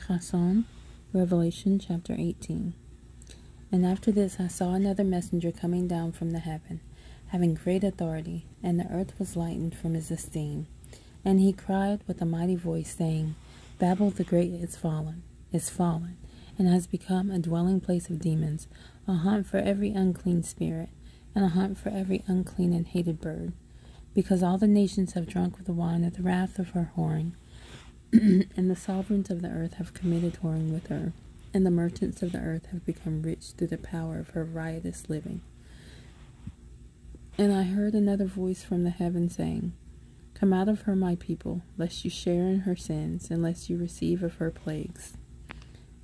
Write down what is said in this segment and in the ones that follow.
Hazon, Revelation chapter 18. And after this I saw another messenger coming down from the heaven, having great authority, and the earth was lightened from his esteem. And he cried with a mighty voice, saying, Babel the great is fallen, and has become a dwelling place of demons, a haunt for every unclean spirit, and a haunt for every unclean and hated bird, because all the nations have drunk of the wine of the wrath of her whoring. And the sovereigns of the earth have committed whoring with her, and the merchants of the earth have become rich through the power of her riotous living. And I heard another voice from the heaven saying, Come out of her, my people, lest you share in her sins, and lest you receive of her plagues.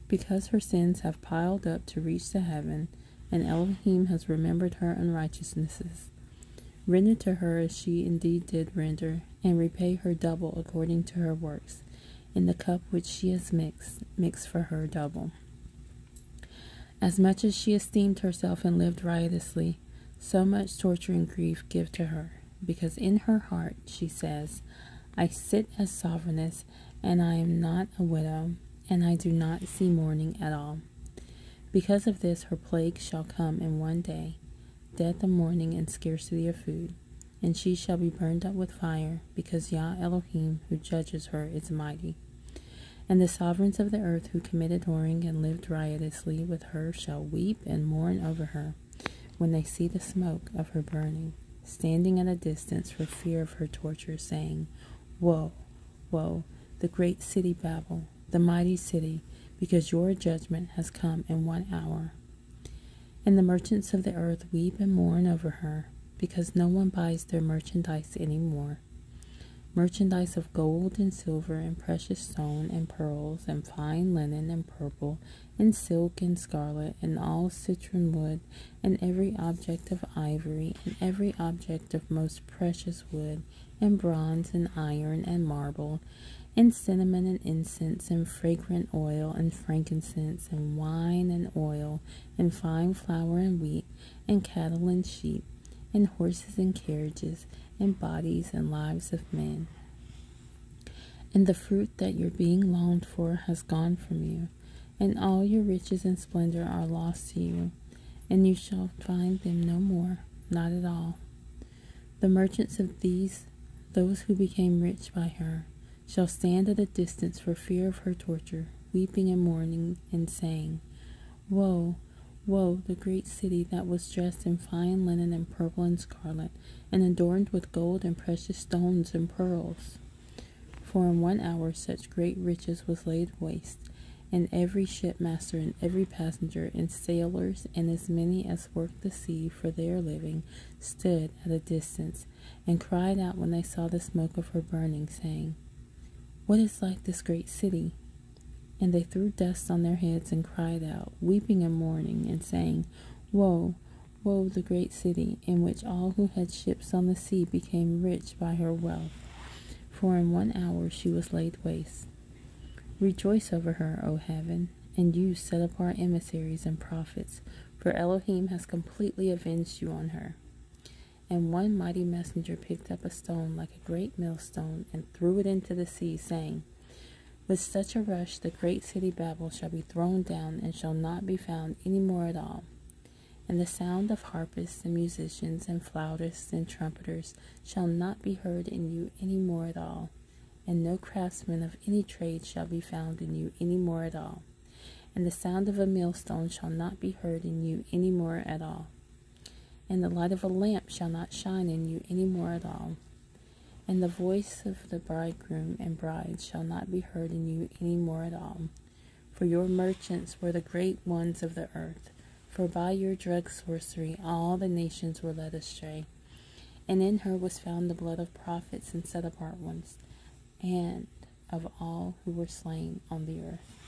Because her sins have piled up to reach to heaven, and Elohim has remembered her unrighteousnesses. Render to her as she indeed did render, and repay her double according to her works. In the cup which she has mix for her double. As much as she esteemed herself and lived riotously, so much torture and grief give to her, because in her heart she says, I sit as sovereigness, and I am not a widow, and I do not see mourning at all. Because of this her plague shall come in one day, death and mourning and scarcity of food, and she shall be burned up with fire, because Yah Elohim, who judges her, is mighty. And the sovereigns of the earth who committed whoring and lived riotously with her shall weep and mourn over her, when they see the smoke of her burning, standing at a distance for fear of her torture, saying, Woe, woe, the great city Babel, the mighty city, because your judgment has come in 1 hour. And the merchants of the earth weep and mourn over her, because no one buys their merchandise any more. Merchandise of gold and silver and precious stone and pearls and fine linen and purple and silk and scarlet and all citron wood and every object of ivory and every object of most precious wood and bronze and iron and marble and cinnamon and incense and fragrant oil and frankincense and wine and oil and fine flour and wheat and cattle and sheep and horses and carriages and bodies and lives of men. And the fruit that your being longed for has gone from you, and all your riches and splendor are lost to you, and you shall find them no more, not at all. The merchants of those who became rich by her, shall stand at a distance for fear of her torture, weeping and mourning, and saying, Woe, woe, the great city that was dressed in fine linen and purple and scarlet, and adorned with gold and precious stones and pearls. For in 1 hour such great riches was laid waste, and every shipmaster and every passenger and sailors and as many as worked the sea for their living stood at a distance, and cried out when they saw the smoke of her burning, saying, What is like this great city? And they threw dust on their heads and cried out, weeping and mourning, and saying, Woe, woe, the great city, in which all who had ships on the sea became rich by her wealth. For in 1 hour she was laid waste. Rejoice over her, O heaven, and you set apart emissaries and prophets, for Elohim has completely avenged you on her. And one mighty messenger picked up a stone like a great millstone and threw it into the sea, saying, With such a rush the great city Babel shall be thrown down and shall not be found any more at all. And the sound of harpists and musicians and flautists and trumpeters shall not be heard in you any more at all. And no craftsman of any trade shall be found in you any more at all. And the sound of a millstone shall not be heard in you any more at all. And the light of a lamp shall not shine in you any more at all. And the voice of the bridegroom and bride shall not be heard in you any more at all. For your merchants were the great ones of the earth. For by your drug sorcery all the nations were led astray. And in her was found the blood of prophets and set apart ones, and of all who were slain on the earth.